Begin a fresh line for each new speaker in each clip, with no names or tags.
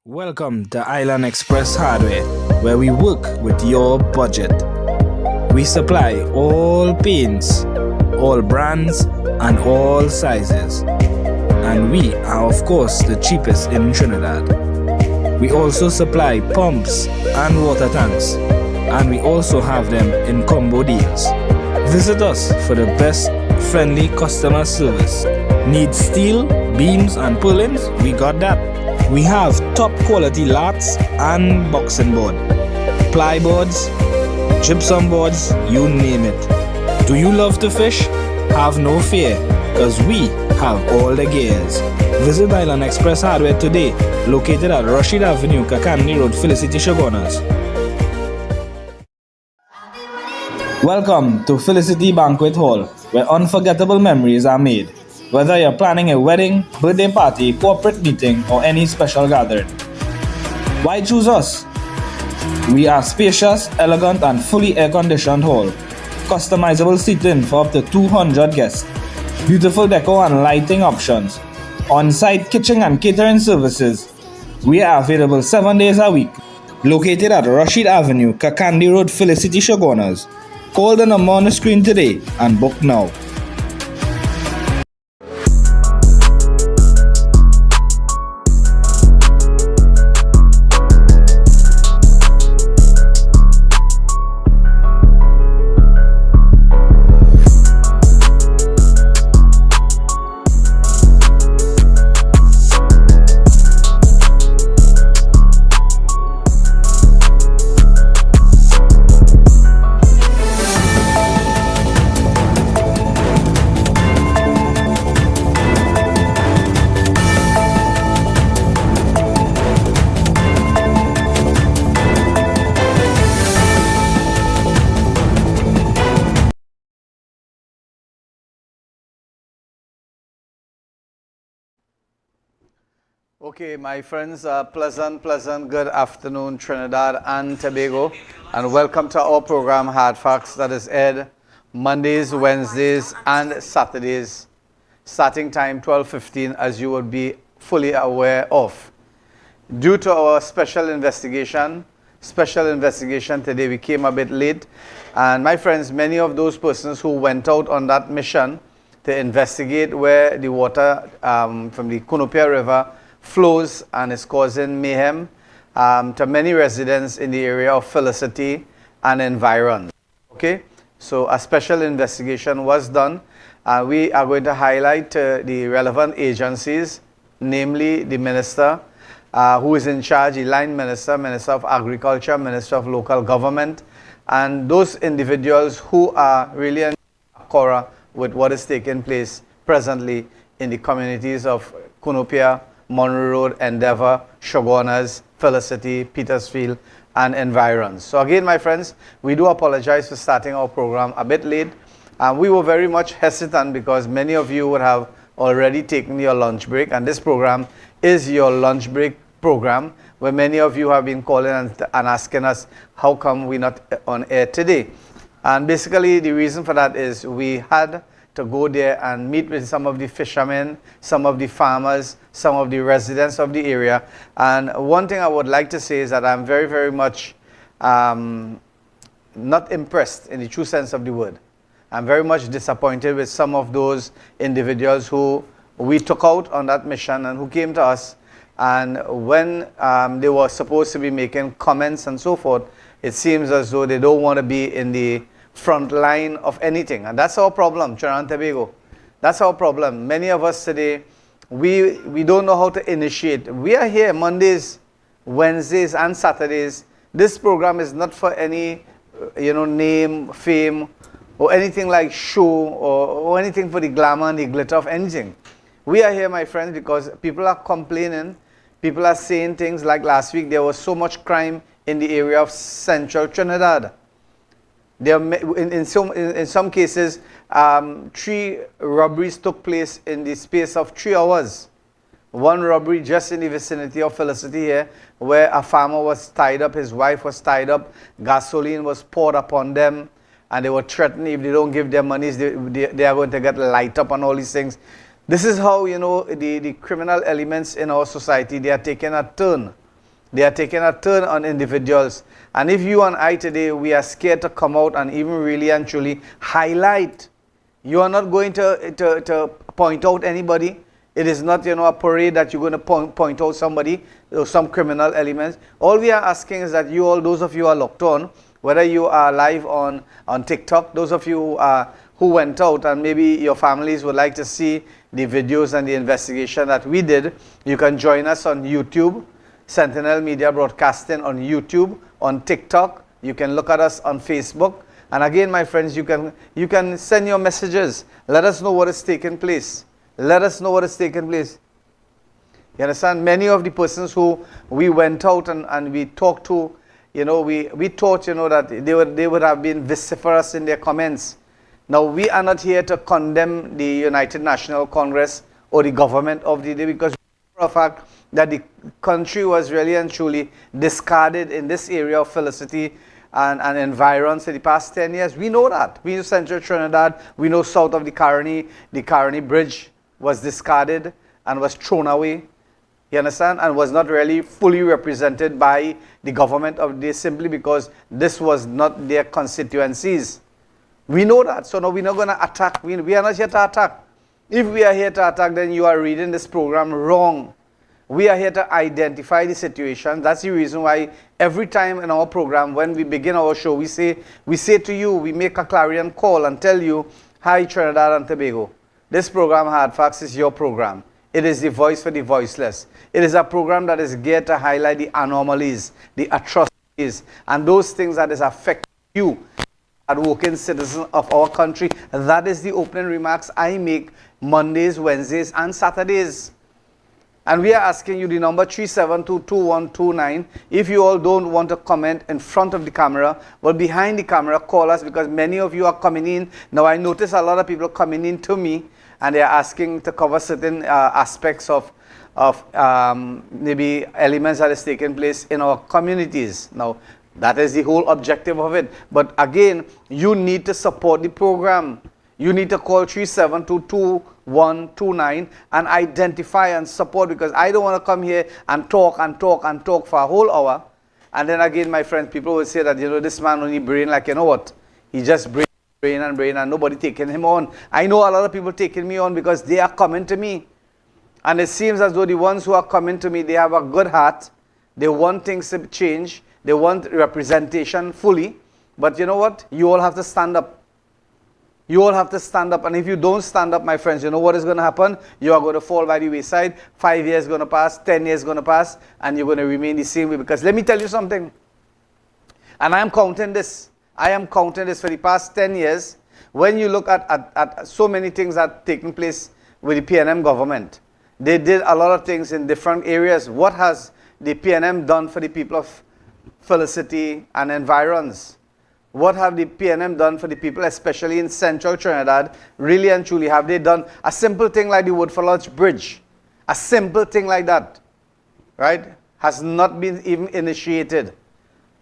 Welcome to Island Express Hardware, where we work with your budget. We supply all paints, all brands, and all sizes. And we are, of course, the cheapest in Trinidad. We also supply pumps and water tanks, and we also have them in combo deals. Visit us for the best friendly customer service. Need steel, beams, and purlins? We got that. We have top quality lats and boxing board, plyboards, gypsum boards, you name it. Do you love to fish? Have no fear, cause we have all the gears. Visit Island Express Hardware today, located at Rashid Avenue, Kakandi Road, Felicity Shogunas. Welcome to Felicity Banquet Hall, where unforgettable memories are made. Whether you're planning a wedding, birthday party, corporate meeting, or any special gathering. Why choose us? We are spacious, elegant, and fully air-conditioned hall. Customizable seating for up to 200 guests. Beautiful decor and lighting options. On-site kitchen and catering services. We are available 7 days a week. Located at Rashid Avenue, Kakandi Road, Felicity Shogunas. Call the number on the screen today and book now.
Okay, my friends, pleasant good afternoon, Trinidad and Tobago, and welcome to our program, Hardfacts, that is aired Mondays, Wednesdays, and Saturdays, starting time 12:15, as you would be fully aware of. Due to our special investigation today, we came a bit late, and my friends, many of those persons who went out on that mission to investigate where the water from the Cunupia River flows and is causing mayhem to many residents in the area of Felicity and environs. Okay, so a special investigation was done. We are going to highlight the relevant agencies, namely the minister who is in charge, the line minister, Minister of Agriculture, Minister of Local Government, and those individuals who are really in accord with what is taking place presently in the communities of Cunupia, Monroe Road, Endeavour, Shogunas, Felicity, Petersfield, and environs. So again, my friends, we do apologize for starting our program a bit late. We were very much hesitant because many of you would have already taken your lunch break, and this program is your lunch break program, where many of you have been calling and asking us, how come we're not on air today? And basically, the reason for that is we had to go there and meet with some of the fishermen, some of the farmers, some of the residents of the area. And one thing I would like to say is that I'm very much not impressed in the true sense of the word. I'm very much disappointed with some of those individuals who we took out on that mission and who came to us. And when they were supposed to be making comments and so forth, it seems as though they don't want to be in the front line of anything. And that's our problem, Trinidad and Tobago. That's our problem. Many of us today, we don't know how to initiate. We are here Mondays, Wednesdays, and Saturdays. This program is not for any, name, fame, or anything like show, or anything for the glamour and the glitter of anything. We are here, my friends, because people are complaining. People are saying things like last week, there was so much crime in the area of central Trinidad. In some cases, 3 robberies took place in the space of 3 hours. One robbery just in the vicinity of Felicity here, where a farmer was tied up, his wife was tied up, gasoline was poured upon them, and they were threatened if they don't give their monies, they are going to get light up and all these things. This is how, you know, the criminal elements in our society, they are taking a turn. They are taking a turn on individuals. And if you and I today, we are scared to come out and even really and truly highlight, you are not going to point out anybody. It is not, you know, a parade that you're going to point out somebody or some criminal elements. All we are asking is that you all, those of you who are locked on, whether you are live on TikTok, those of you who went out and maybe your families would like to see the videos and the investigation that we did, you can join us on YouTube, Sentinel Media Broadcasting on YouTube, on TikTok. You can look at us on Facebook. And again, my friends, you can send your messages. Let us know what is taking place. Let us know what is taking place. You understand? Many of the persons who we went out and we talked to, you know, we thought, you know, that they would have been vociferous in their comments. Now, we are not here to condemn the United National Congress or the government of the day, because for a fact that the country was really and truly discarded in this area of Felicity and environs in the past 10 years. We know that. We know Central Trinidad. We know south of the Caroni Bridge was discarded and was thrown away. You understand? And was not really fully represented by the government of the day, simply because this was not their constituencies. We know that. So now we're not going to attack. We are not here to attack. If we are here to attack, then you are reading this program wrong. We are here to identify the situation. That's the reason why every time in our program, when we begin our show, we say to you, we make a clarion call and tell you, hi Trinidad and Tobago. This program, Hardfacts, is your program. It is the voice for the voiceless. It is a program that is geared to highlight the anomalies, the atrocities, and those things that is affecting you, hardworking citizens of our country. That is the opening remarks I make Mondays, Wednesdays, and Saturdays. And we are asking you the number 3722129. If you all don't want to comment in front of the camera, well, behind the camera, call us, because many of you are coming in. Now, I notice a lot of people coming in to me, and they are asking to cover certain aspects of maybe elements that is taking place in our communities. Now, that is the whole objective of it. But again, you need to support the program. You need to call 3722129 and identify and support, because I don't want to come here and talk for a whole hour. And then again, my friends, people will say that, you know, this man only brain, like, you know what? He just brain and nobody taking him on. I know a lot of people taking me on because they are coming to me. And it seems as though the ones who are coming to me, they have a good heart. They want things to change. They want representation fully. But you know what? You all have to stand up. You all have to stand up. And if you don't stand up, my friends, you know what is going to happen? You are going to fall by the wayside. 5 years going to pass, 10 years going to pass, and you're going to remain the same way. Because let me tell you something. And I am counting this. I am counting this for the past 10 years. When you look at so many things that are taking place with the PNM government, they did a lot of things in different areas. What has the PNM done for the people of Felicity and environs? What have the PNM done for the people, especially in central Trinidad? Really and truly, have they done a simple thing like the Woodford Lodge Bridge? A simple thing like that, right, has not been even initiated.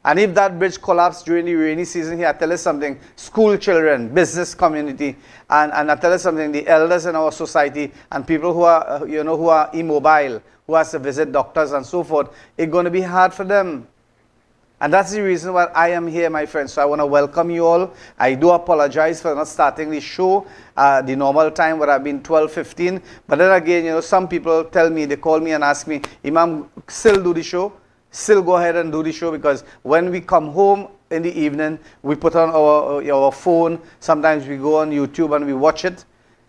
And if that bridge collapsed during the rainy season here, I tell you something, school children, business community, and I tell you something, the elders in our society and people who are, you know, who are immobile, who has to visit doctors and so forth, it's going to be hard for them. And that's the reason why I am here, my friends. So I want to welcome you all. I do apologize for not starting the show. The normal time would have been 12:15. But then again, you know, some people tell me, they call me and ask me, Imam, still do the show? Still go ahead and do the show? Because when we come home in the evening, we put on our phone. Sometimes we go on YouTube and we watch it.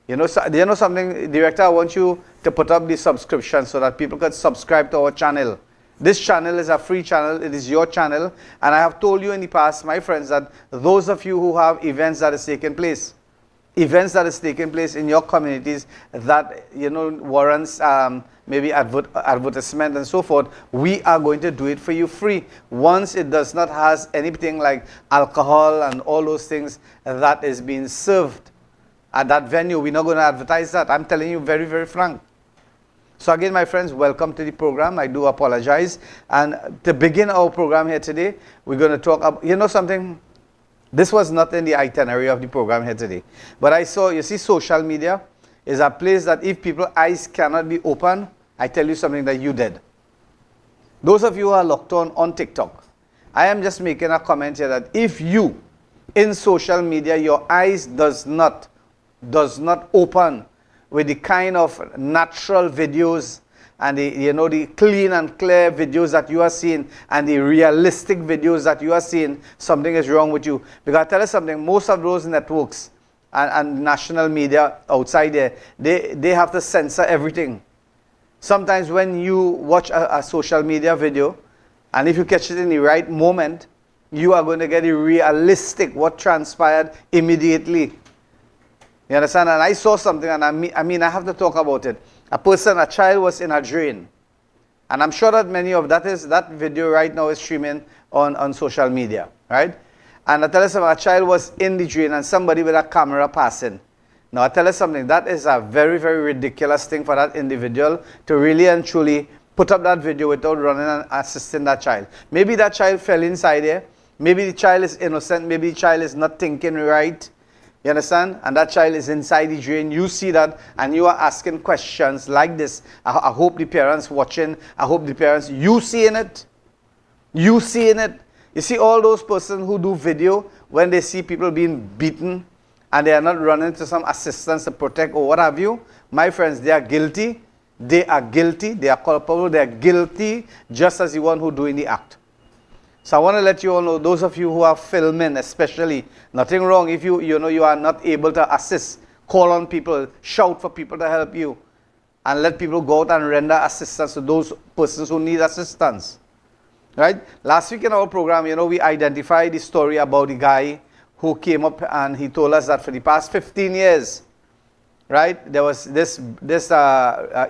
You know, something, Director, I want you to put up the subscription so that people can subscribe to our channel. This channel is a free channel. It is your channel. And I have told you in the past, my friends, that those of you who have events that is taking place, events that is taking place in your communities that, you know, warrants maybe advertisement and so forth, we are going to do it for you free. Once it does not has anything like alcohol and all those things that is being served at that venue, we're not going to advertise that. I'm telling you very, very frank. So again, my friends, welcome to the program. I do apologize. And to begin our program here today, we're going to talk about, you know something? This was not in the itinerary of the program here today. But I saw, you see, social media is a place that if people's eyes cannot be open, I tell you something that you did. Those of you who are locked on TikTok, I am just making a comment here that if you, in social media, your eyes does not open with the kind of natural videos and the, you know, the clean and clear videos that you are seeing and the realistic videos that you are seeing, something is wrong with you. Because I tell you something, most of those networks and national media outside there, they have to censor everything. Sometimes when you watch a social media video, and if you catch it in the right moment, you are going to get the realistic, what transpired immediately. You understand? And I saw something, and I mean, I have to talk about it. A child was in a drain. And I'm sure that many of that video right now is streaming on social media, right? And I tell you something, a child was in the drain and somebody with a camera passing. Now I tell you something, that is a very, very ridiculous thing for that individual to really and truly put up that video without running and assisting that child. Maybe that child fell inside there. Maybe the child is innocent. Maybe the child is not thinking right. You understand? And that child is inside the drain. You see that and you are asking questions like this. I hope the parents watching, I hope the parents, you seeing it? You seeing it? You see all those persons who do video when they see people being beaten and they are not running to some assistance to protect or what have you. My friends, they are guilty. They are guilty. They are culpable. They are guilty just as the one who doing the act. So I want to let you all know, those of you who are filming especially, nothing wrong if you know you are not able to assist. Call on people, shout for people to help you, and let people go out and render assistance to those persons who need assistance. Right? Last week in our program, you know, we identified the story about the guy who came up and he told us that for the past 15 years, right, there was this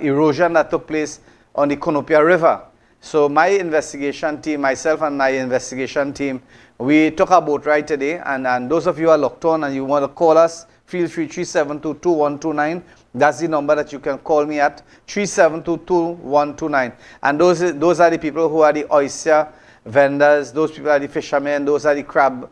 erosion that took place on the Conopia River. So my investigation team, myself and my investigation team, we took a boat ride today, and those of you who are locked on and you want to call us, feel free, 372-2129. That's the number that you can call me at, 372-2129. And those are the people who are the oyster vendors, those people are the fishermen, those are the crab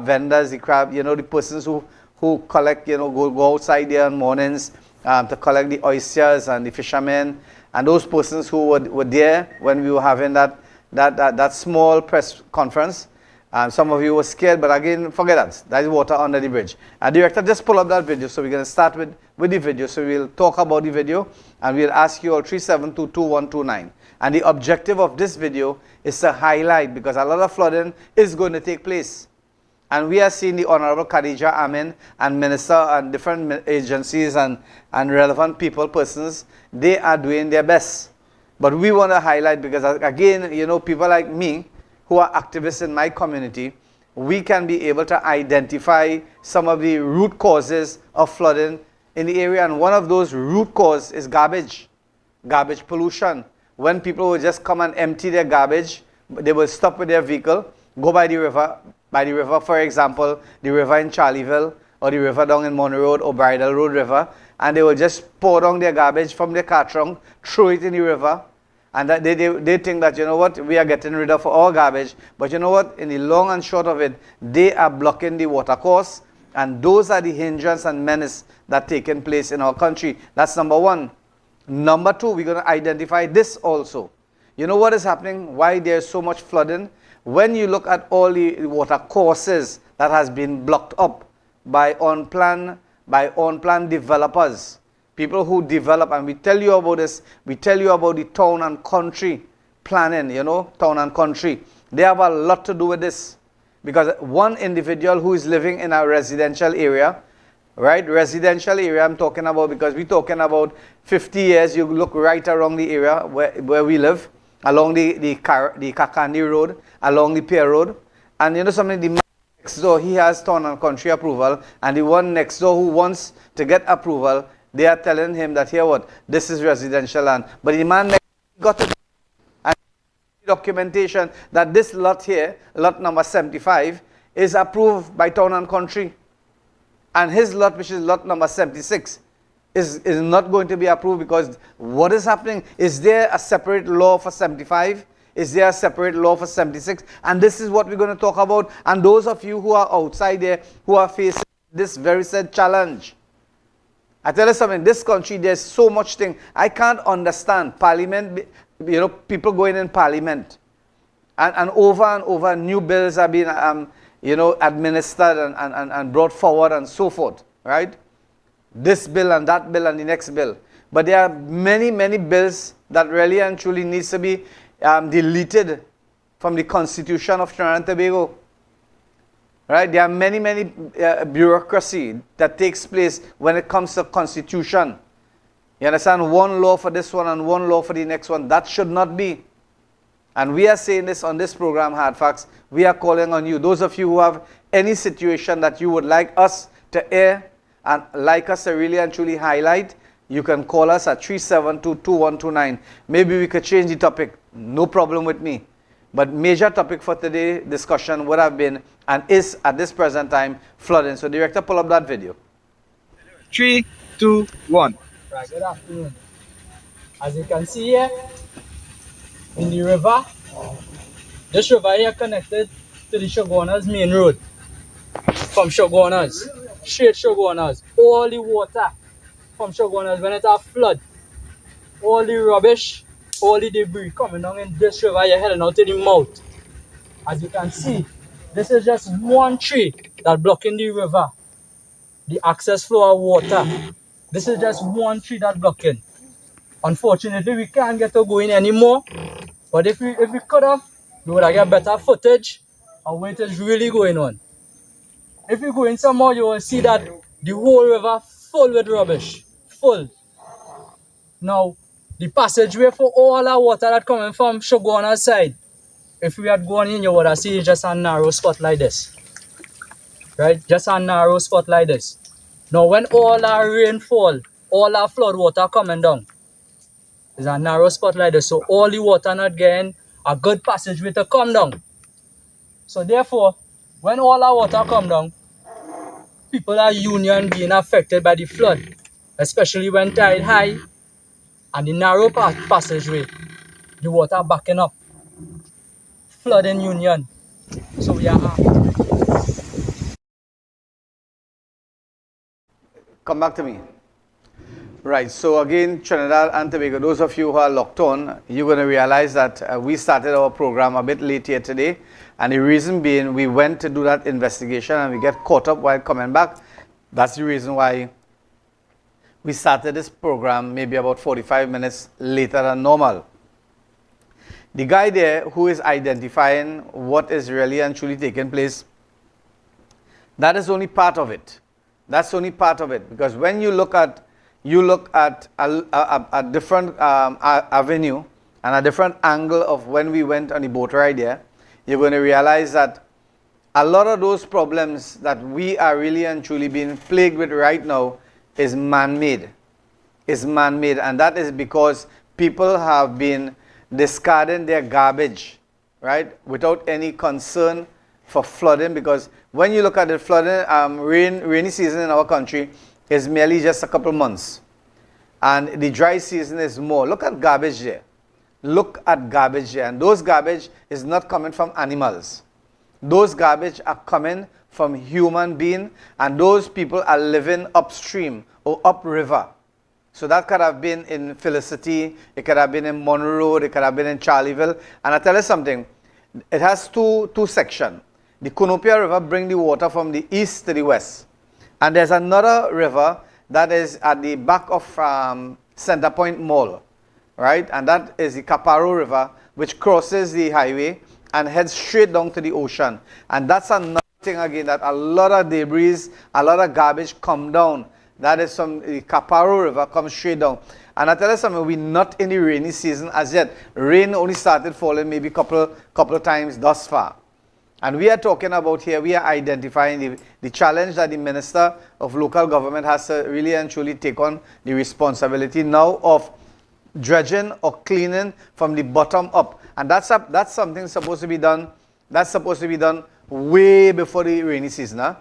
vendors, you know, the persons who collect, you know, go outside there on mornings to collect the oysters, and the fishermen. And those persons who were there when we were having that small press conference, some of you were scared, but again, forget that. That is water under the bridge. Director, just pull up that video. So we're going to start with the video. So we'll talk about the video, and we'll ask you all 372-2129. And the objective of this video is to highlight, because a lot of flooding is going to take place. And we are seeing the Honorable Khadija Amin and Minister and different agencies and relevant people, persons, they are doing their best. But we want to highlight, because again, you know, people like me who are activists in my community, we can be able to identify some of the root causes of flooding in the area. And one of those root causes is garbage pollution. When people will just come and empty their garbage, they will stop with their vehicle, go by the river, for example, the river in Charlieville, or the river down in Monroe Road or Bridal Road River, and they will just pour down their garbage from their car trunk, throw it in the river, and that they think that, you know what, we are getting rid of all garbage, but you know what, in the long and short of it, they are blocking the water course, and those are the hindrance and menace that taking place in our country. That's number one. Number two, we're going to identify this also. You know what is happening? Why there's so much flooding? When you look at all the water courses that has been blocked up by unplanned developers, people who develop, and we tell you about this, we tell you about the town and country planning, you know, town and country. They have a lot to do with this, because one individual who is living in a residential area, right, residential area I'm talking about, because we're talking about 50 years, you look right around the area where we live, along the Kakandi Road, along the Pier Road, and you know something, the next door, he has town and country approval, and the one next door who wants to get approval, they are telling him that, here what, this is residential land. But the man next got it, and documentation that this lot here, lot number 75, is approved by town and country. And his lot, which is lot number 76, is not going to be approved, because what is happening? Is there a separate law for 75? Is there a separate law for 76? And this is what we're going to talk about. And those of you who are outside there, who are facing this very said challenge, I tell you something, this country, there's so much thing. I can't understand parliament, people going in parliament. And over new bills are being, administered and brought forward and so forth, right? This bill and that bill and the next bill. But there are many, many bills that really and truly needs to be deleted from the Constitution of Trinidad and Tobago. Right? There are many, many bureaucracy that takes place when it comes to Constitution. You understand? One law for this one and one law for the next one. That should not be. And we are saying this on this program, Hardfacts. We are calling on you. Those of you who have any situation that you would like us to air and like us to really and truly highlight, you can call us at 372-2129. Maybe we could change the topic. No problem with me. But major topic for today's discussion would have been and is at this present time flooding. So director, pull up that video.
3, 2, 1.
Right, good afternoon. As you can see here, in the river, this river here connected to the Shogunas main road. From Shogunas, straight Shogunas, all the water from Shogunas, when it a flood, all the rubbish, all the debris coming down in this river here heading out to the mouth. As you can see, this is just one tree that blocking the river, the access flow of water. This is just one tree that blocking. Unfortunately, we can't get to go in anymore. But if we could have, we would have got better footage of what is really going on. If you go in some more, you will see that the whole river full with rubbish. Full. Now, the passageway for all that water that coming from Shoguna's side, if we had gone in, you would have seen just a narrow spot like this. Right? Just a narrow spot like this. Now, when all that rain fall, all that flood water coming down, there's a narrow spot like this. So all the water not getting a good passageway to come down. So therefore, when all that water come down, people are union being affected by the flood, especially when tide high and the narrow passageway, the water backing up, flooding union. So we are
Come back to me. Right, so again, Trinidad and Tobago, those of you who are locked on, you're going to realize that we started our program a bit late here today. And the reason being, we went to do that investigation and we get caught up while coming back. That's the reason why we started this program maybe about 45 minutes later than normal. The guy there who is identifying what is really and truly taking place, that is only part of it. That's only part of it. Because when you look at a different avenue and a different angle of when we went on the boat ride there, you're going to realize that a lot of those problems that we are really and truly being plagued with right now is man-made. Is man-made, and that is because people have been discarding their garbage, right, without any concern for flooding. Because when you look at the flooding, rainy season in our country is merely just a couple months, and the dry season is more. Look at garbage there. Look at garbage there, and those garbage is not coming from animals. Those garbage are coming from human beings, and those people are living upstream or upriver. So that could have been in Felicity, it could have been in Monroe, it could have been in Charlieville. And I tell you something, it has two sections. The Cunupia River brings the water from the east to the west. And there's another river that is at the back of Center Point Mall, right? And that is the Caparo River, which crosses the highway and heads straight down to the ocean. And that's another thing again, that a lot of debris, a lot of garbage come down. That is from the Caparo River, comes straight down. And I tell you something, we're not in the rainy season as yet. Rain only started falling maybe couple of times thus far. And we are talking about here, we are identifying the challenge that the Minister of Local Government has to really and truly take on the responsibility now of dredging or cleaning from the bottom up. And that's something supposed to be done, that's supposed to be done way before the rainy season. Huh?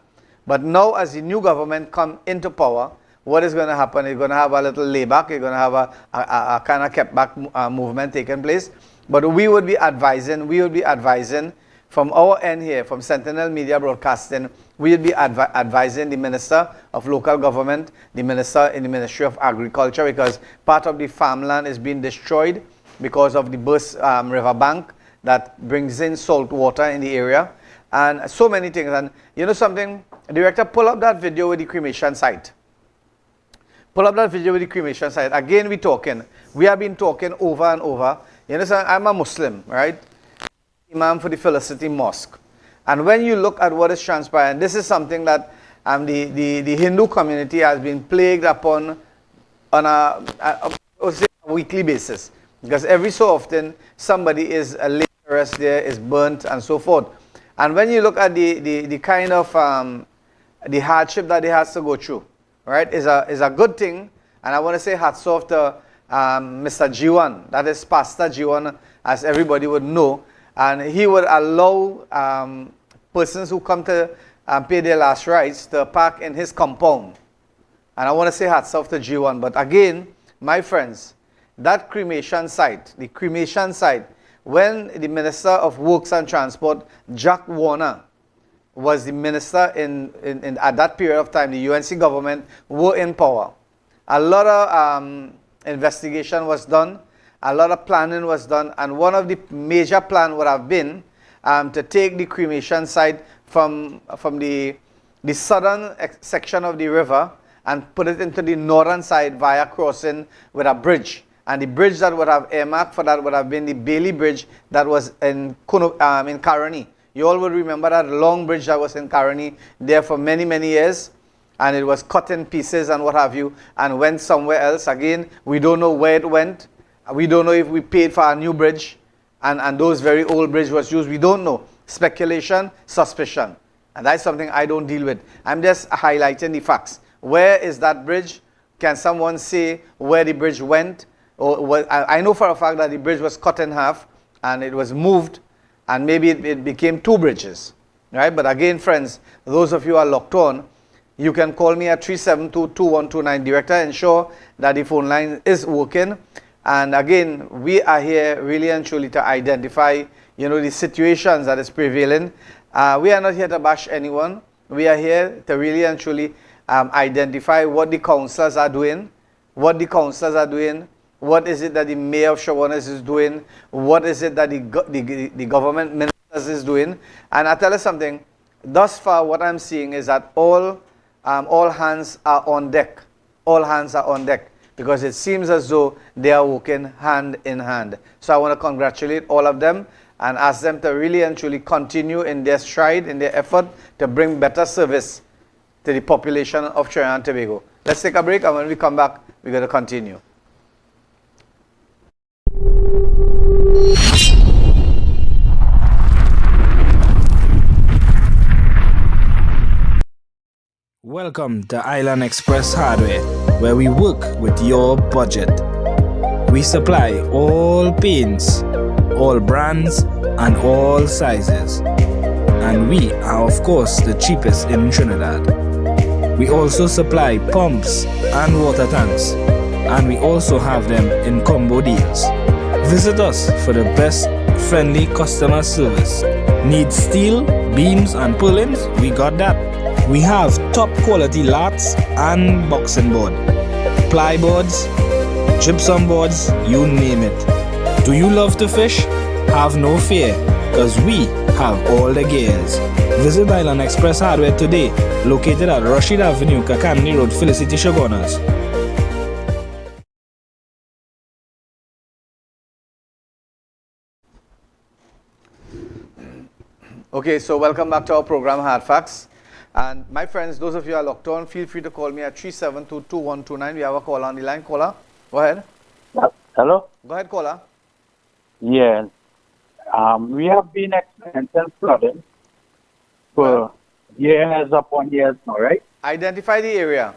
But now as the new government come into power, what is going to happen? It's going to have a little layback, it's going to have a kind of kept back movement taking place. But we would be advising from our end here, from Sentinel Media Broadcasting, we will be advising the Minister of Local Government, the Minister in the Ministry of Agriculture, because part of the farmland is being destroyed because of the burst riverbank that brings in salt water in the area, and so many things. And you know something, Director, pull up that video with the cremation site. Pull up that video with the cremation site. Again, we have been talking over and over. You understand, I'm a Muslim, right? Imam for the Felicity Mosque. And when you look at what is transpiring, this is something that the Hindu community has been plagued upon on a weekly basis. Because every so often, somebody is laid to rest there, is burnt, and so forth. And when you look at the kind of the hardship that they has to go through, right, is a good thing. And I want to say hats off to Mr. G1, that is Pastor G1, as everybody would know. And he would allow persons who come to pay their last rites to park in his compound. And I want to say hats off to G1. But again, my friends, that cremation site, the cremation site, when the Minister of Works and Transport, Jack Warner, was the minister at that period of time, the UNC government were in power. A lot of investigation was done. A lot of planning was done, and one of the major plans would have been to take the cremation site from the southern section of the river and put it into the northern side via crossing with a bridge. And the bridge that would have earmarked for that would have been the Bailey Bridge that was in Caroni. You all would remember that long bridge that was in Caroni there for many, many years. And it was cut in pieces and what have you, and went somewhere else. Again, we don't know where it went. We don't know if we paid for a new bridge and those very old bridge was used. We don't know. Speculation, suspicion. And that's something I don't deal with. I'm just highlighting the facts. Where is that bridge? Can someone say where the bridge went? I know for a fact that the bridge was cut in half and it was moved, and maybe it became two bridges. Right? But again, friends, those of you who are locked on, you can call me at 372-2129. Director, ensure that the phone line is working. And again, we are here really and truly to identify, the situations that is prevailing. We are not here to bash anyone. We are here to really and truly identify what the councillors are doing, what What is it that the mayor of Chaguanas is doing? What is it that the government ministers is doing? And I tell you something, thus far what I'm seeing is that all hands are on deck. All hands are on deck. Because it seems as though they are working hand in hand. So I want to congratulate all of them and ask them to really and truly continue in their stride, in their effort to bring better service to the population of Trinidad and Tobago. Let's take a break, and when we come back, we're going to continue.
Welcome to Island Express Hardware, where we work with your budget. We supply all paints, all brands, and all sizes. And we are of course the cheapest in Trinidad. We also supply pumps and water tanks, and we also have them in combo deals. Visit us for the best friendly customer service. Need steel, beams, and purlins? We got that. We have top quality lats and boxing board, plyboards, gypsum boards, you name it. Do you love to fish? Have no fear, cause we have all the gears. Visit Island Express Hardware today, located at Rashid Avenue, Kakandi Road, Felicity, Chaguanas.
Okay, so welcome back to our program, Hardfacts. And my friends, those of you who are locked on, feel free to call me at 372-2129. We have a caller on the line. Caller, go ahead.
Hello?
Go ahead, caller.
Yes. We have been experiencing flooding for years upon years now, right?
Identify the area.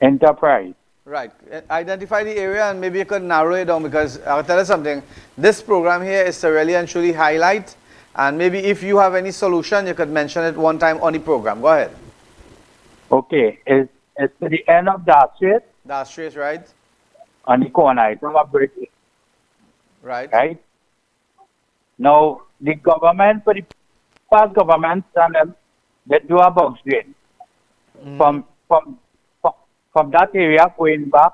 Enterprise.
Right. Identify the area and maybe you could narrow it down because I'll tell you something. This program here is to really and truly highlight, and maybe if you have any solution, you could mention it one time on the program. Go ahead.
Okay, it's to the end of that street
That's straight, right?
on the corner. It's a bridge,
Right.
right? Now, the government, for the past governments, and them, they do a box drain from that area going back,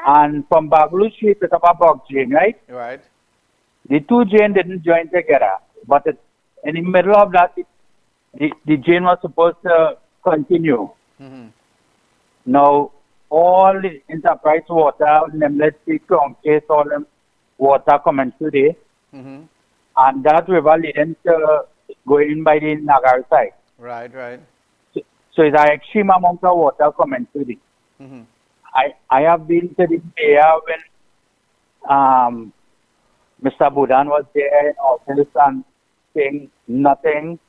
and from Baglu Street, it's a box drain, right?
Right.
The two drains didn't join together, but in the middle of that, the drain was supposed to continue. Now, all the enterprise water, let's see, case, all them water coming today, and that river leading to going by the Nagar side.
Right, right.
So it's an extreme amount of water coming today. I have been to the area when Mr. Budan was there in office and saying nothing.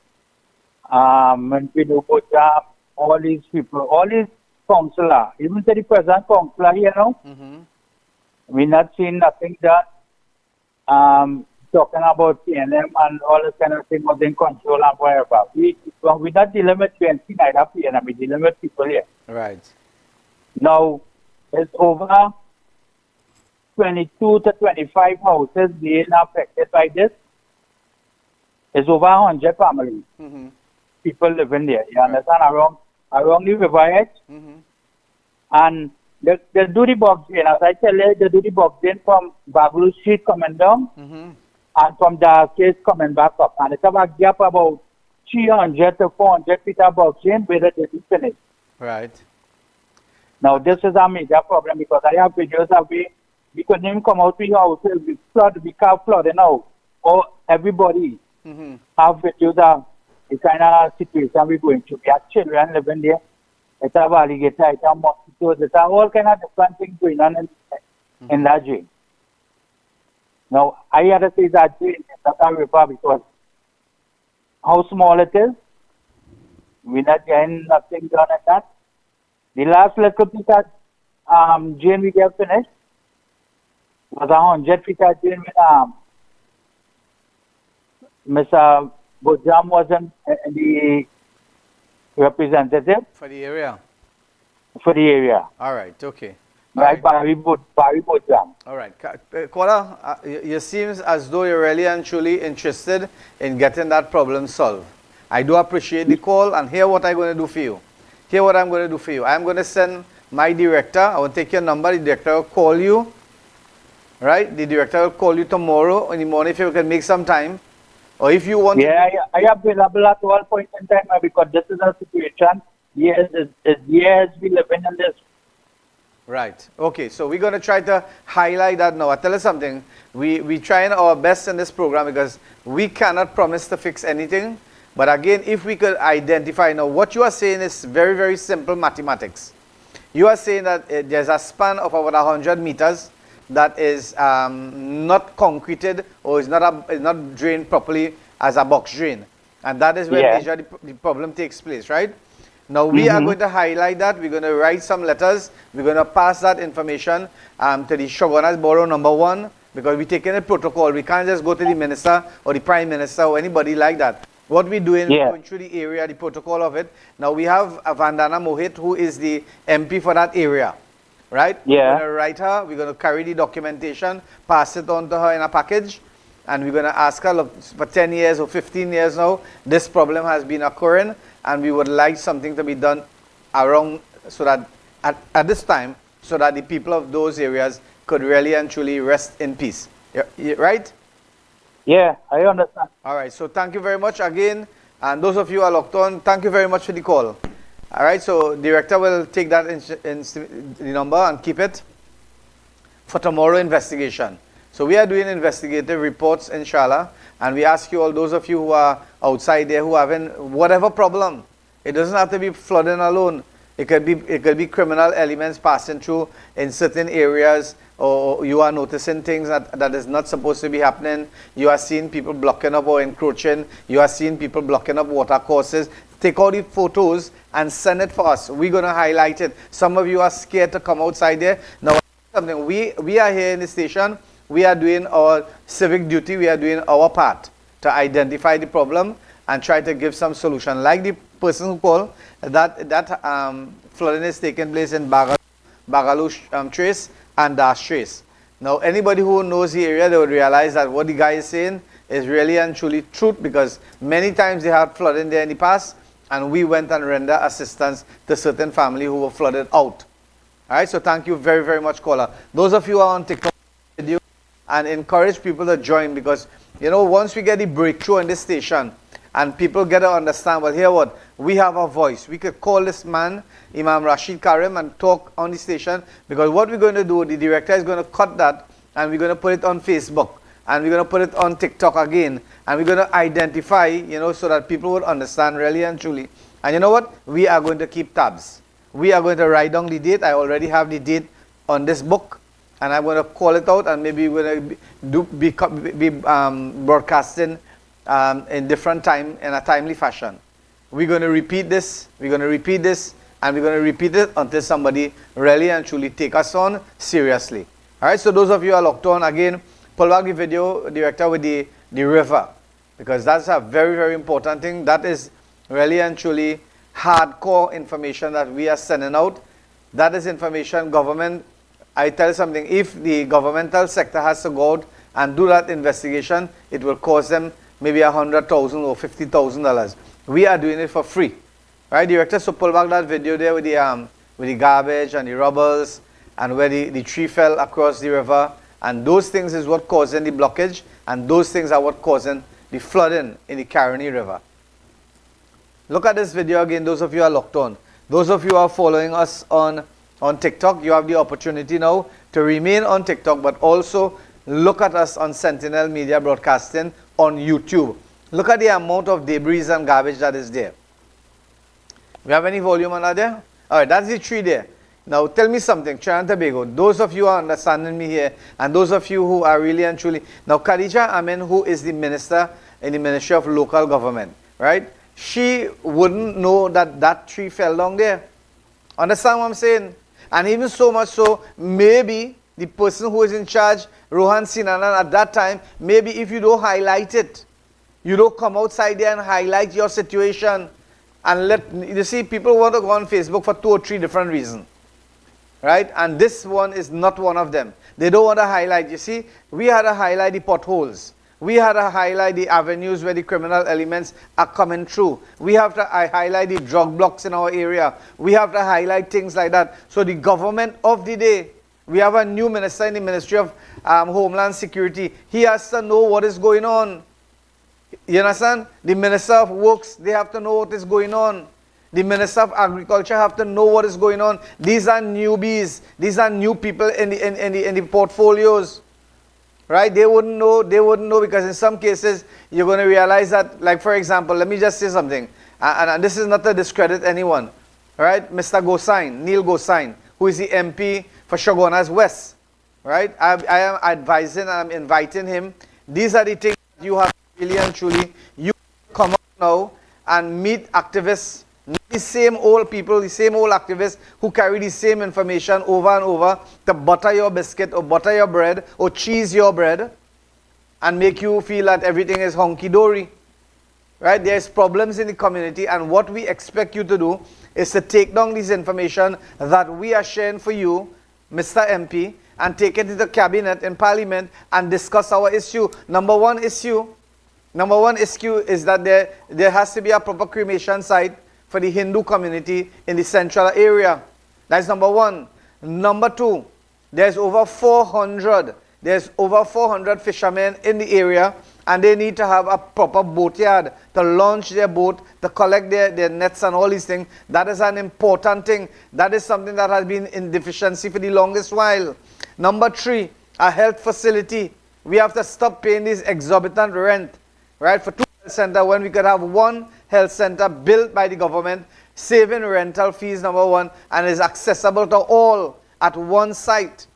When we do Bojam, all these people, all these councillors, even to the present councillor here now, we not seen nothing done. Talking about PNM and all this kind of thing was in control and whatever. We not dealing with 20 neither PNM, we dealing with people here.
Right.
Now, it's over 22 to 25 houses being affected by this. It's over 100 families. People living there. You understand? Around the river edge. And they do the box drain. As I tell you, they do the box drain from Baglu Street coming down and from the case coming back up. And it's a gap about 300 to 400 feet of box drain where they didn't finish.
Right.
Now, this is a major problem because I have videos of we couldn't even come out to your houses. We can't flooding out. Or everybody have videos of the kind of situation we're going through. We have children living there. It's a alligator, it's a mosquitoes, it's all kind of different things going on in that drain. Now, I had to say that drain is not a river because how small it is, we're not getting nothing done at that. The last little piece of drain we get finished was 100 feet of drain with Mr. Bojam wasn't the representative
For the area.
for the area.
All right. Okay.
Right, Barry Bojam.
All right. Kola, you seems as though you're really and truly interested in getting that problem solved. I do appreciate the call, and here what I'm going to do for you. Here what I'm going to do for you. I'm going to send my director. I will take your number. The director will call you. Right? The director will call you tomorrow in the morning if you can make some time. Or if you want
I am available at all points in time because this is a situation. Years we live in this.
Right. Okay. So we're going to try to highlight that now. I'll tell you something. We trying our best in this program because we cannot promise to fix anything. But again, if we could identify now, what you are saying is very, very simple mathematics. You are saying that there's a span of about 100 meters that is not concreted or is not drained properly as a box drain. And that is where major the problem takes place, right? Now we are going to highlight that. We're going to write some letters. We're going to pass that information to the Shogunas Borough #1 because we're taking a protocol. We can't just go to the minister or the prime minister or anybody like that. What we're doing, we're going through the area, the protocol of it. Now we have Vandana Mohit, who is the MP for that area. Right?
Yeah.
We're going to write her, we're going to carry the documentation, pass it on to her in a package, and we're going to ask her, look, for 10 years or 15 years now, this problem has been occurring, and we would like something to be done around, so that at this time, so that the people of those areas could really and truly rest in peace. Right?
Yeah, I understand.
All right, so thank you very much again, and those of you who are locked on, thank you very much for the call. All right, so director will take that the number and keep it for tomorrow investigation. So we are doing investigative reports, inshallah, and we ask you all, those of you who are outside there who are having whatever problem. It doesn't have to be flooding alone. It could be criminal elements passing through in certain areas, or you are noticing things that is not supposed to be happening, you are seeing people blocking up or encroaching, you are seeing people blocking up water courses, take all the photos and send it for us. We're going to highlight it. Some of you are scared to come outside there. Now, something we are here in the station, we are doing our civic duty, we are doing our part to identify the problem and try to give some solution. Like the person who called, that flooding is taking place in Bagalu Trace and Dash Trace. Now, anybody who knows the area, they would realize that what the guy is saying is really and truly truth, because many times they had flooding there in the past, and we went and rendered assistance to certain family who were flooded out. All right, so thank you very, very much, caller. Those of you who are on TikTok, video and encourage people to join, because, you know, once we get the breakthrough in this station, and people get to understand, well, here what? We have a voice. We could call this man, Imam Rashid Karim, and talk on the station, because what we're going to do, the director is going to cut that, and we're going to put it on Facebook, and we're going to put it on TikTok again, and we're going to identify, you know, so that people would understand really and truly. And you know what? We are going to keep tabs. We are going to write down the date. I already have the date on this book, and I'm going to call it out, and maybe we're going to be broadcasting in different time, in a timely fashion. We're going to repeat this, we're going to repeat this, and we're going to repeat it until somebody really and truly take us on seriously. All right, so those of you who are locked on, again, pull back the video, director, with the river, because that's a very, very important thing. That is really and truly hardcore information that we are sending out. That is information government, I tell you something, if the governmental sector has to go out and do that investigation, it will cost them maybe $100,000 or $50,000. We are doing it for free. Right, director? So pull back that video there with the garbage and the rubbles, and where the tree fell across the river. And those things is what causing the blockage, and those things are what causing the flooding in the Caroni River. Look at this video again, those of you who are locked on. Those of you who are following us on TikTok, you have the opportunity now to remain on TikTok, but also look at us on Sentinel Media Broadcasting on YouTube. Look at the amount of debris and garbage that is there. We have any volume on that there? All right, that's the tree there. Now, tell me something, Trinidad and Tobago, those of you who are understanding me here, and those of you who are really and truly... Now, Khadija Amin, who is the minister in the Ministry of Local Government, right? She wouldn't know that that tree fell down there. Understand what I'm saying? And even so much so, maybe the person who is in charge, Rohan Sinanan, at that time, maybe if you don't highlight it, you don't come outside there and highlight your situation, and you see, people want to go on Facebook for 2 or 3 different reasons. Right? And this one is not one of them. They don't want to highlight. You see, we had to highlight the potholes. We had to highlight the avenues where the criminal elements are coming through. We have to highlight the drug blocks in our area. We have to highlight things like that. So the government of the day, we have a new minister in the Ministry of Homeland Security. He has to know what is going on. You understand? The Minister of Works, they have to know what is going on. The Minister of Agriculture have to know what is going on. These are newbies. These are new people in the portfolios. Right? They wouldn't know. They wouldn't know, because in some cases, you're going to realize that, like, for example, let me just say something. And this is not to discredit anyone. Right? Mr. Gosain, Neil Gosain, who is the MP for Shogunas West. Right? I am advising and I'm inviting him. These are the things you have really and truly. You come out now and meet activists. The same old people, the same old activists who carry the same information over and over to butter your biscuit or butter your bread or cheese your bread and make you feel that everything is honky-dory. Right? There's problems in the community, and what we expect you to do is to take down this information that we are sharing for you, Mr. MP, and take it to the cabinet in Parliament and discuss our issue. Number one issue is that there has to be a proper cremation site for the Hindu community in the central area. That's number one. Number two, there's over 400 fishermen in the area, and they need to have a proper boatyard to launch their boat, to collect their nets and all these things. That is an important thing. That is something that has been in deficiency for the longest while. Number three, a health facility. We have to stop paying this exorbitant rent, right, for 2 health centers when we could have 1 health center built by the government, saving rental fees, number one, and is accessible to all at one site.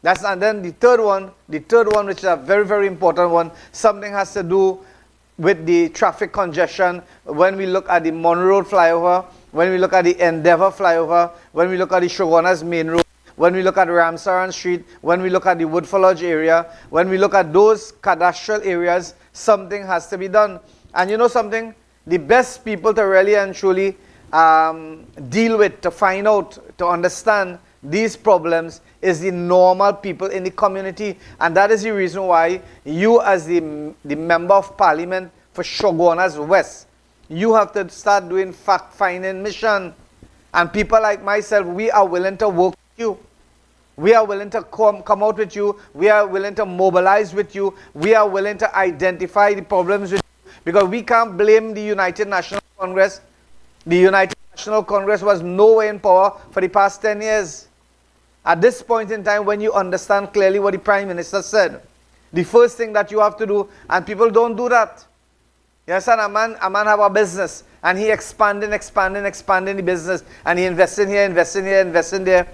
And then the third one, which is a very, very important one, something has to do with the traffic congestion. When we look at the Monroe Road flyover, when we look at the Endeavour flyover, when we look at the Shogunas main road, when we look at Ramsaran Street, when we look at the Woodford Lodge area, when we look at those cadastral areas, something has to be done. And you know something? The best people to really and truly deal with, to find out, to understand these problems is the normal people in the community. And that is the reason why you, as the member of parliament for Shogunas West, you have to start doing fact-finding mission. And people like myself, we are willing to work with you. We are willing to come out with you. We are willing to mobilize with you. We are willing to identify the problems with you. Because we can't blame the United National Congress. The United National Congress was nowhere in power for the past 10 years. At this point in time, when you understand clearly what the Prime Minister said, the first thing that you have to do, and people don't do that. Yes, and a man have a business, and he expanding the business, and he investing here, investing there.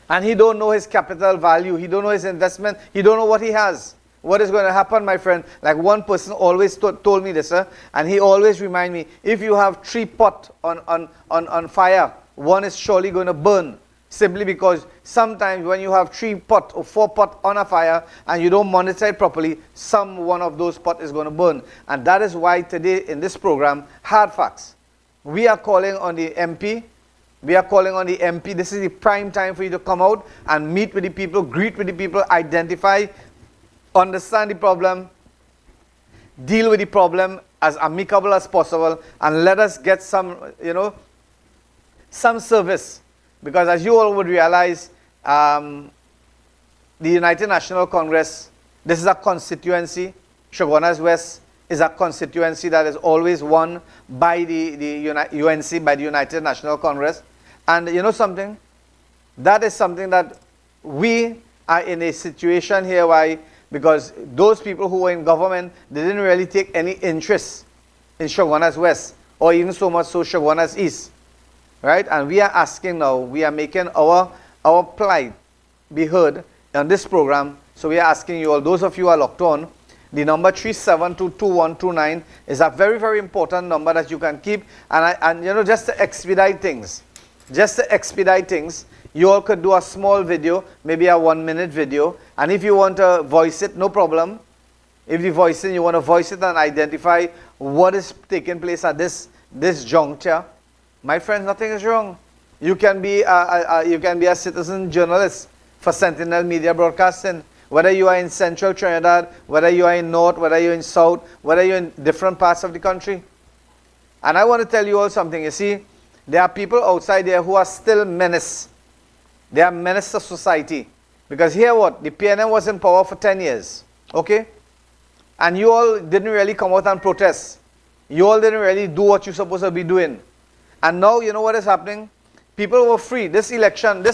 And he don't know his capital value. He don't know his investment. He don't know what he has. What is going to happen, my friend? Like one person always told me this, and he always remind me, if you have 3 pots on fire, one is surely going to burn. Simply because sometimes when you have 3 pots or 4 pots on a fire and you don't monitor it properly, one of those pots is going to burn. And that is why today in this program, Hard Facts, we are calling on the MP. We are calling on the MP. This is the prime time for you to come out and meet with the people, greet with the people, identify, understand the problem, deal with the problem as amicable as possible, and let us get some, some service. Because as you all would realize, the United National Congress, this is a constituency. Shogunas West is a constituency that is always won by the UNC, by the United National Congress. And you know something? That is something that we are in a situation here why, because those people who were in government, they didn't really take any interest in Shogunas West, or even so much so Shogunas East. Right? And we are asking now, we are making our plight be heard on this program. So we are asking you all, those of you who are locked on, the number 3722129 is a very, very important number that you can keep. And just to expedite things, you all could do a small video, maybe a 1-minute video. And if you want to voice it, no problem. If you voice it, you want to voice it and identify what is taking place at this juncture. My friends, nothing is wrong. You can be a citizen journalist for Sentinel Media Broadcasting. Whether you are in Central Trinidad, whether you are in North, whether you're in South, whether you're in different parts of the country. And I want to tell you all something. You see, there are people outside there who are still menace. They are menace to society. Because here what? The PNM was in power for 10 years. Okay? And you all didn't really come out and protest. You all didn't really do what you're supposed to be doing. And now, you know what is happening? People were free. This election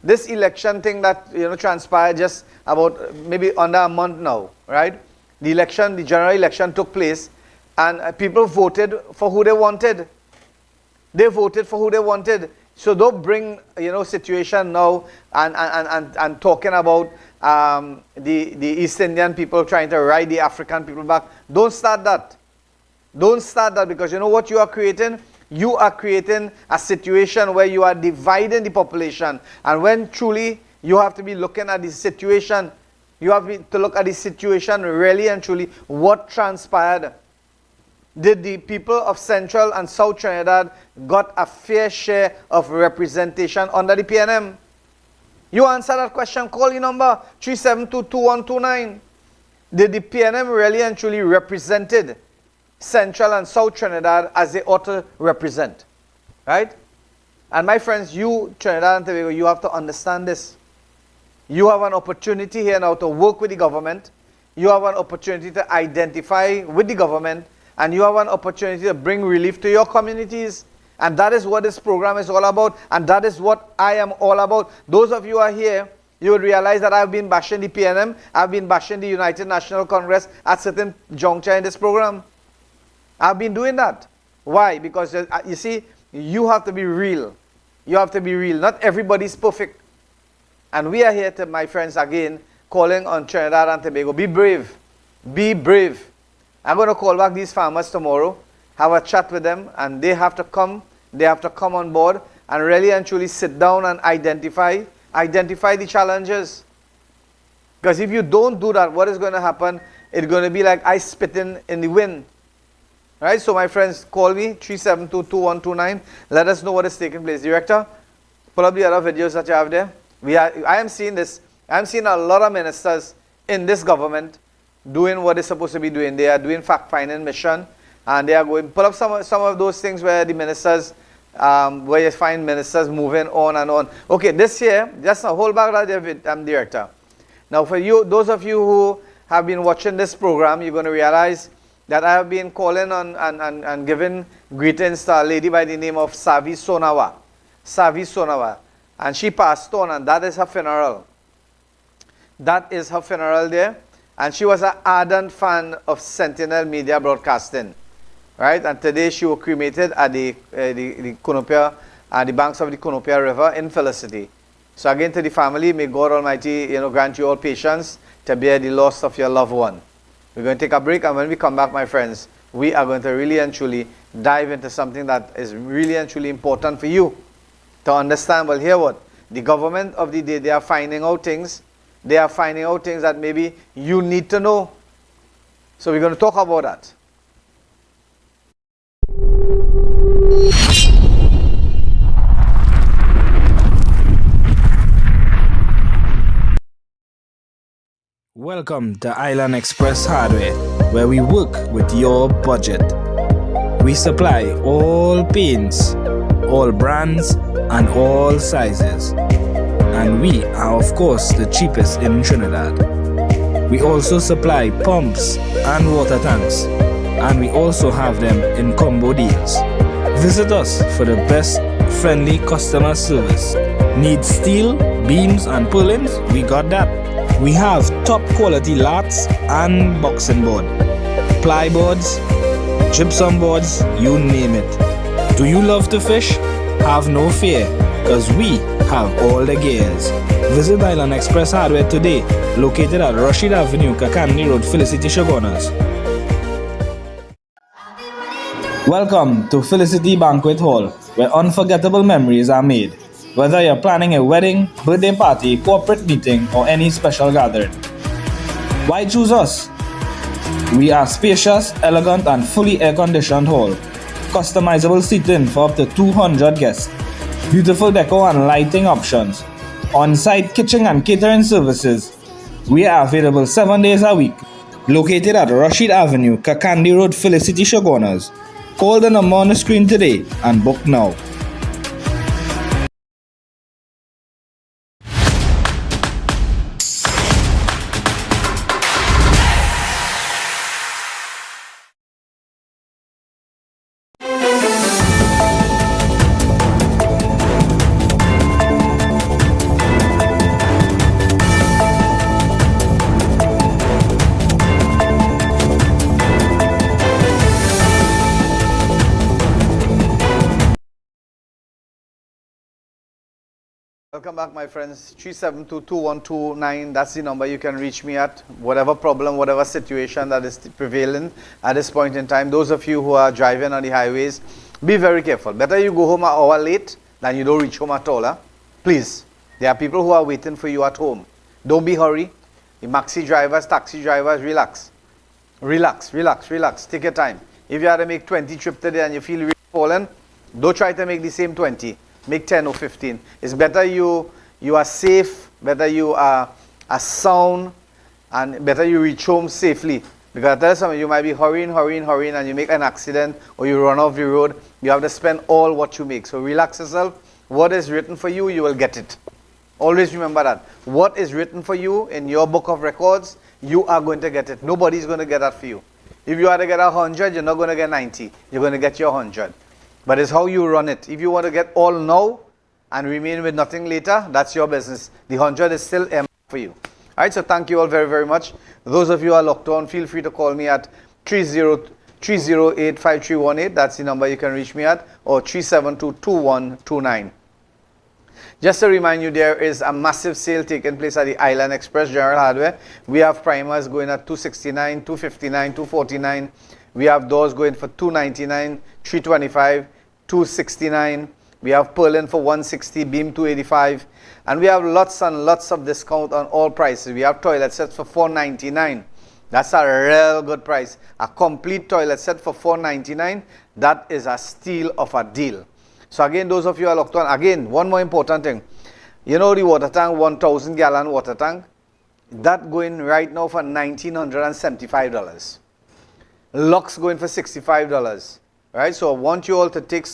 thing that transpired just about maybe under a month now, right? The general election took place, and people voted for who they wanted. They voted for who they wanted. So don't bring situation now and talking about the East Indian people trying to ride the African people back. Don't start that. Don't start that, because you know what you are creating? You are creating a situation where you are dividing the population. And when truly you have to be looking at the situation, you have to look at the situation really and truly what transpired. Did the people of Central and South Trinidad got a fair share of representation under the PNM? You answer that question, call the number 3722129. Did the PNM really and truly represented Central and South Trinidad as they ought to represent? Right? And my friends, you, Trinidad and Tobago, you have to understand this. You have an opportunity here now to work with the government. You have an opportunity to identify with the government. And you have an opportunity to bring relief to your communities. And that is what this program is all about. And that is what I am all about. Those of you who are here, you will realize that I've been bashing the PNM. I've been bashing the United National Congress at certain juncture in this program. I've been doing that. Why? Because you see, you have to be real. You have to be real. Not everybody is perfect. And we are here, to, my friends, again, calling on Trinidad and Tobago. Be brave. Be brave. I'm going to call back these farmers tomorrow, have a chat with them, and they have to come on board and really and truly sit down and identify the challenges. Because if you don't do that, what is going to happen? It's going to be like ice spitting in the wind. Right? So my friends, call me, 372-2129. Let us know what is taking place. Director, pull up the other videos that you have there. I am seeing this. I am seeing a lot of ministers in this government doing what they're supposed to be doing. They are doing fact-finding mission, and they are going, pull up some of those things where the ministers, where you find ministers moving on and on. Okay, this year, just a whole back that Director. Now for you, those of you who have been watching this program, you're going to realize that I have been calling on and giving greetings to a lady by the name of Savi Sonawa. Savi Sonawa. And she passed on, and that is her funeral. That is her funeral there. And she was an ardent fan of Sentinel Media Broadcasting. Right? And today she was cremated at the Cunupia, at the banks of the Cunupia River in Felicity. So again, to the family, may God Almighty, grant you all patience to bear the loss of your loved one. We're going to take a break, and when we come back, my friends, we are going to really and truly dive into something that is really and truly important for you to understand. Well, hear what? The government of the day, they are finding out things. They are finding out things that maybe you need to know. So we're going to talk about that.
Welcome to Island Express Hardware, where we work with your budget. We supply all paints, all brands, and all sizes. And we are, of course, the cheapest in Trinidad. We also supply pumps and water tanks, and we also have them in combo deals. Visit us for the best friendly customer service. Need steel, beams, and purlins? We got that. We have top quality lats and boxing board, plyboards, gypsum boards, you name it. Do you love to fish? Have no fear, cause we have all the gears. Visit Island Express Hardware today, located at Rashid Avenue, Kakandi Road, Felicity, Shogunas. Welcome to Felicity Banquet Hall, where unforgettable memories are made. Whether you're planning a wedding, birthday party, corporate meeting, or any special gathering. Why choose us? We are spacious, elegant, and fully air-conditioned hall. Customizable seating for up to 200 guests. Beautiful decor and lighting options. On-site kitchen and catering services. We are available 7 days a week. Located at Rashid Avenue, Kakandi Road, Felicity, Shogunas. Call the number on the screen today and book now.
Welcome back, my friends. 372-2129, that's the number you can reach me at. Whatever problem, whatever situation that is prevailing at this point in time. Those of you who are driving on the highways, be very careful. Better you go home an hour late than you don't reach home at all. Huh? Please, there are people who are waiting for you at home. Don't be hurry. The maxi drivers, taxi drivers, relax. Relax, relax, relax. Take your time. If you had to make 20 trips today and you feel really fallen, don't try to make the same 20. Make 10 or 15. It's better you are safe, better you are sound, and better you reach home safely. Because I tell you something, you might be hurrying, and you make an accident or you run off the road. You have to spend all what you make. So relax yourself. What is written for you, you will get it. Always remember that. What is written for you in your book of records, you are going to get it. Nobody's going to get that for you. If you are to get 100, you're not going to get 90. You're going to get your 100. But it's how you run it. If you want to get all now and remain with nothing later, that's your business. The 100 is still empty for you. All right, so thank you all very, very much. Those of you who are locked on, feel free to call me at 308-5318. That's the number you can reach me at, or 372-2129. Just to remind you, there is a massive sale taking place at the Island Express General Hardware. We have primers going at $269, $259, $249. We have doors going for $299, $325, $269. We have purlin for $160, beam $285. And we have lots and lots of discount on all prices. We have toilet sets for $499. That's a real good price. A complete toilet set for $499. That is a steal of a deal. So again, those of you who are locked on, again, one more important thing. You know the water tank, 1,000 gallon water tank? That going right now for $1,975. Lux going for $65. Right? So I want you all to take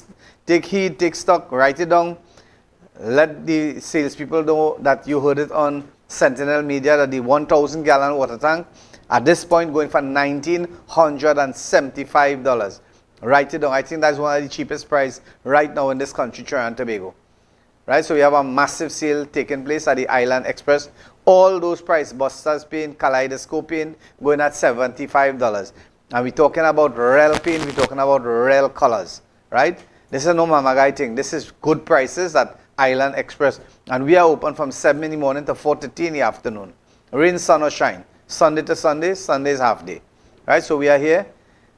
heed, take stock, write it down. Let the salespeople know that you heard it on Sentinel Media that the 1,000 gallon water tank at this point going for $1,975. Write it down. I think that's one of the cheapest price right now in this country, Trinidad and Tobago. Right? So we have a massive sale taking place at the Island Express. All those price, Buster's paint, Kaleidoscope paint, going at $75. And we're talking about real paint, we're talking about real colors. Right? This is no mama guy thing. This is good prices at Island Express. And we are open from 7 in the morning to 4:30 in the afternoon. Rain, sun or shine. Sunday to Sunday, Sunday is half day. Right? So we are here.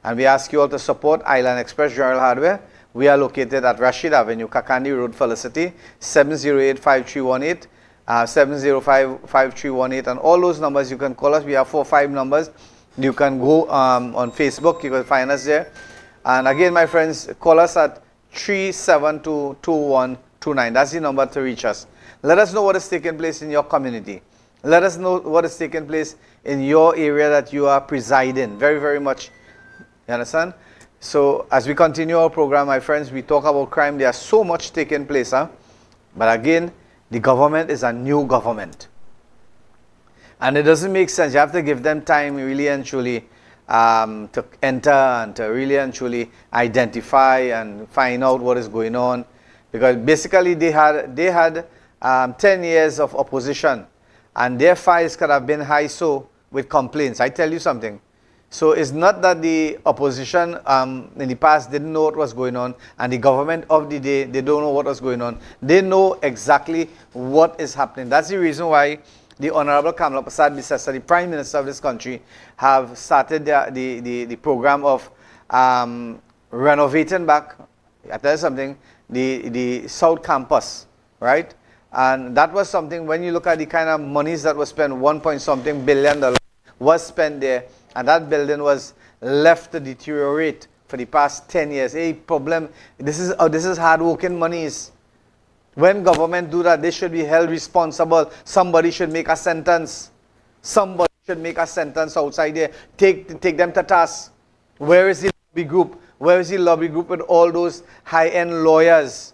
And we ask you all to support Island Express General Hardware. We are located at Rashid Avenue, Kakandi Road, Felicity, 708-5318, 705-5318. And all those numbers, you can call us. We have 4 or 5 numbers. You can go on Facebook. You can find us there. And again, my friends, call us at 372-2129. That's the number to reach us. Let us know what is taking place in your community. Let us know what is taking place in your area that you are presiding. Very, very much. You understand? So as we continue our program, my friends, we talk about crime. There's so much taking place. But again, the government is a new government. And it doesn't make sense. You have to give them time really and truly to enter and to really and truly identify and find out what is going on. Because basically they had 10 years of opposition. And their files could have been high so with complaints. I tell you something. So it's not that the opposition in the past didn't know what was going on, and the government of the day, they don't know what was going on. They know exactly what is happening. That's the reason why the Honorable Kamala Prasad Bisesa, the Prime Minister of this country, have started the program of renovating back, I tell you something, the South Campus, right? And that was something, when you look at the kind of monies that was spent, $1.something billion was spent there. And that building was left to deteriorate for the past 10 years. A problem. This is hard-working monies. When government do that, they should be held responsible. Somebody should make a sentence. Somebody should make a sentence outside there. Take them to task. Where is the lobby group? Where is the lobby group with all those high-end lawyers?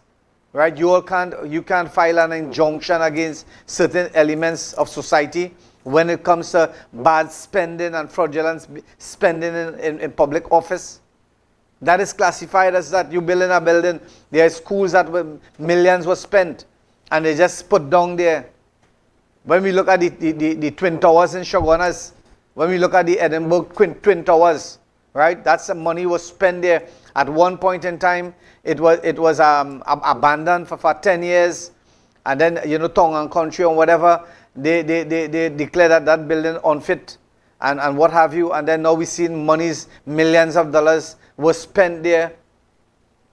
Right? You can't file an injunction against certain elements of society. When it comes to bad spending and fraudulent spending in public office. That is classified as that. You build in a building, there are schools that millions were spent and they just put down there. When we look at the Twin Towers in Shogunas, when we look at the Edinburgh Twin Towers, right? That's the money was spent there. At one point in time, it was abandoned for 10 years. And then, Tongue and Country or whatever, they declared that building unfit and what have you. And then now we see monies, millions of dollars were spent there.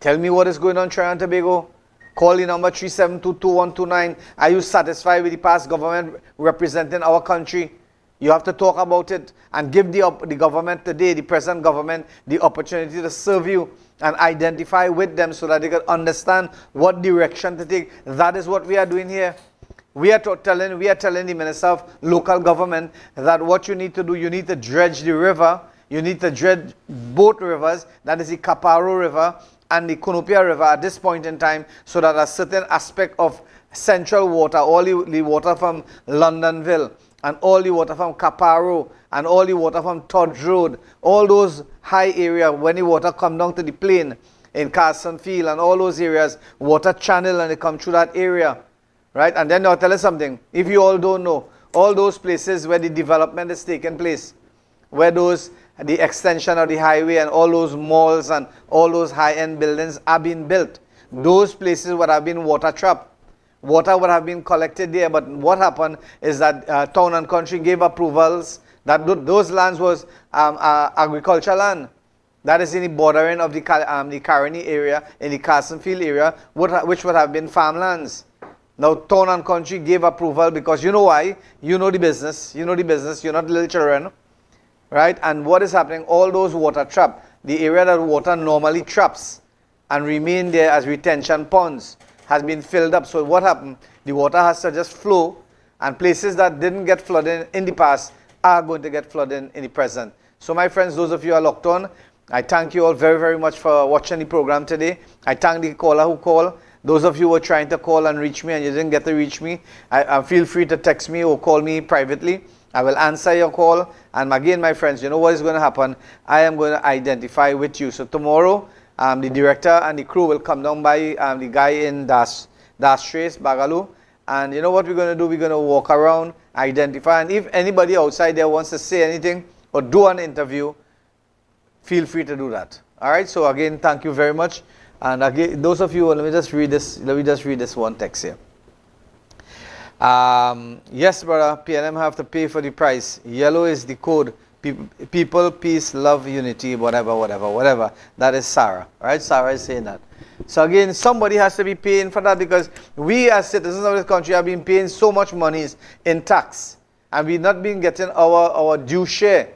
Tell me what is going on, Trinidad and Tobago. Call the number 372-2129. Are you satisfied with the past government representing our country? You have to talk about it and give the government today, the present government, the opportunity to serve you and identify with them so that they can understand what direction to take. That is what we are doing here. We are telling the Minister of Local Government that what you need to do, you need to dredge the river. You need to dredge both rivers, that is the Caparo River and the Cunupia River at this point in time, so that a certain aspect of central water, all the water from Londonville, and all the water from Caparo, and all the water from Todd Road, all those high areas, when the water come down to the plain in Carson Field and all those areas, water channel and they come through that area, right? And then I'll tell you something, if you all don't know, all those places where the development is taking place, where the extension of the highway and all those malls and all those high-end buildings are being built, those places would have been water trapped. water would have been collected there. But what happened is that Town and Country gave approvals that those lands was agricultural land. That is in the bordering of the Caroni area, in the Carsonfield area, which would have been farmlands. Now, Town and Country gave approval because you know why? You know the business. You know the business. You're not little children. Right? And what is happening? All those water trap, the area that water normally traps and remain there as retention ponds, has been filled up. So what happened? The water has to just flow, and places that didn't get flooded in the past are going to get flooded in the present. So my friends, those of you who are locked on, I thank you all very, very much for watching the program today. I thank the caller who called. Those of you who were trying to call and reach me and you didn't get to reach me, I feel free to text me or call me privately. I will answer your call. And again, my friends, you know what is going to happen? I am going to identify with you. So tomorrow, the director and the crew will come down by the guy in Das Trace, Bagalu. And you know what we're going to do? We're going to walk around, identify. And if anybody outside there wants to say anything or do an interview, feel free to do that. All right. So again, thank you very much. And again, those of you, let me just read this one text here. Yes, brother, PNM have to pay for the price. Yellow is the code. People, peace, love, unity, whatever. That is Sarah. All right. Sarah is saying that. So again, somebody has to be paying for that, because we as citizens of this country have been paying so much monies in tax, and we've not been getting our due share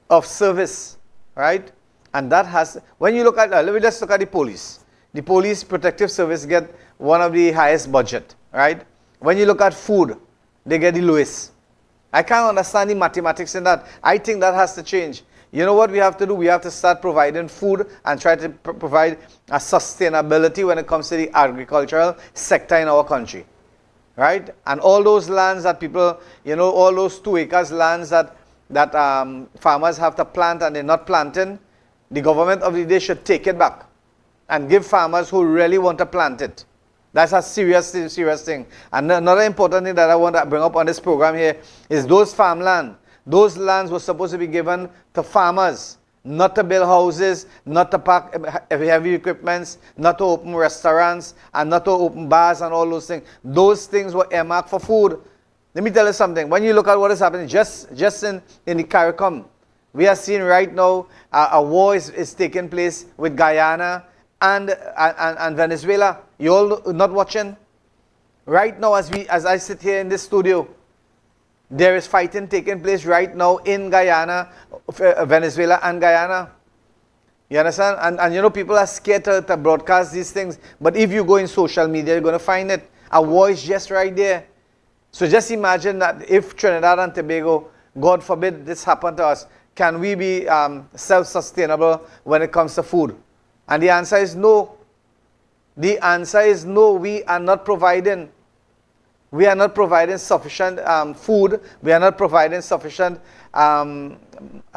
of service, right? And that has, when you look at, let me just look at the police. The police protective service get one of the highest budget, right? When you look at food, they get the lowest. I can't understand the mathematics in that. I think that has to change. You know what we have to do? We have to start providing food and try to provide a sustainability when it comes to the agricultural sector in our country, right? And all those lands that people, you know, all those 2 acres lands that farmers have to plant and they're not planting, the government of the day should take it back and give farmers who really want to plant it. That's a serious thing. And another important thing that I want to bring up on this program here is those farmland. Those lands were supposed to be given to farmers, not to build houses, not to pack heavy equipments, not to open restaurants, and not to open bars and all those things. Those things were earmarked for food. Let me tell you something. When you look at what is happening just in the CARICOM, we are seeing right now a war is taking place with Guyana and Venezuela. You all not watching? Right now, as I sit here in this studio, there is fighting taking place right now in Guyana, Venezuela and Guyana. You understand? And you know, people are scared to broadcast these things. But if you go in social media, you're going to find it. A war is just right there. So just imagine that if Trinidad and Tobago, God forbid this happened to us, can we be self-sustainable when it comes to food? And the answer is no. The answer is no. We are not providing. We are not providing sufficient food. We are not providing sufficient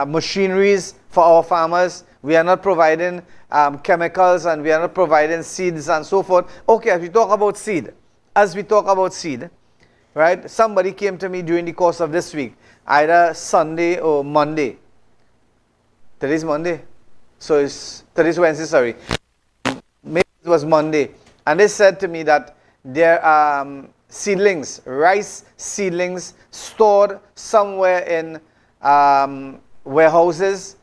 machineries for our farmers. We are not providing chemicals, and we are not providing seeds and so forth. Okay, as we talk about seed, right? Somebody came to me during the course of this week, either Sunday or Monday. Today's Monday. So today's Wednesday, sorry. Maybe it was Monday. And they said to me that there are seedlings, rice seedlings, stored somewhere in warehouses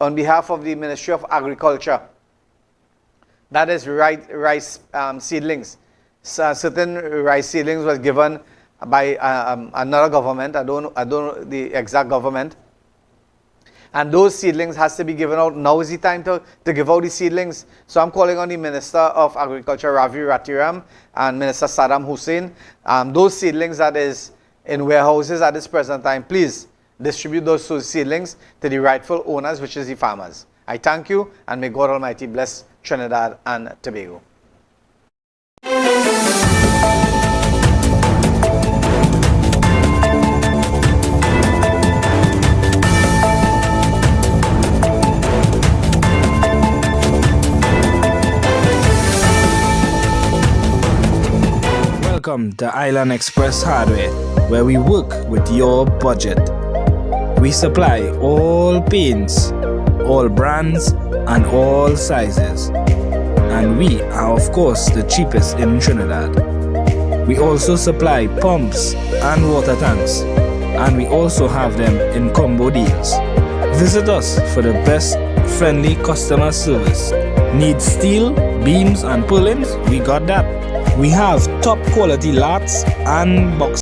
on behalf of the Ministry of Agriculture. That is rice seedlings. So certain rice seedlings was given by another government. I don't know the exact government. And those seedlings has to be given out. Now is the time to give out the seedlings. So I'm calling on the Minister of Agriculture, Ravi Ratiram, and Minister Saddam Hussein. Those seedlings that is in warehouses at this present time, please distribute those seedlings to the rightful owners, which is the farmers. I thank you, and may God Almighty bless Trinidad and Tobago.
Welcome to Island Express Hardware, where we work with your budget. We supply all paints, all brands, and all sizes. And we are, of course, the cheapest in Trinidad. We also supply pumps and water tanks, and we also have them in combo deals. Visit us for the best friendly customer service. Need steel, beams and purlins? We got that. We have top quality lats and box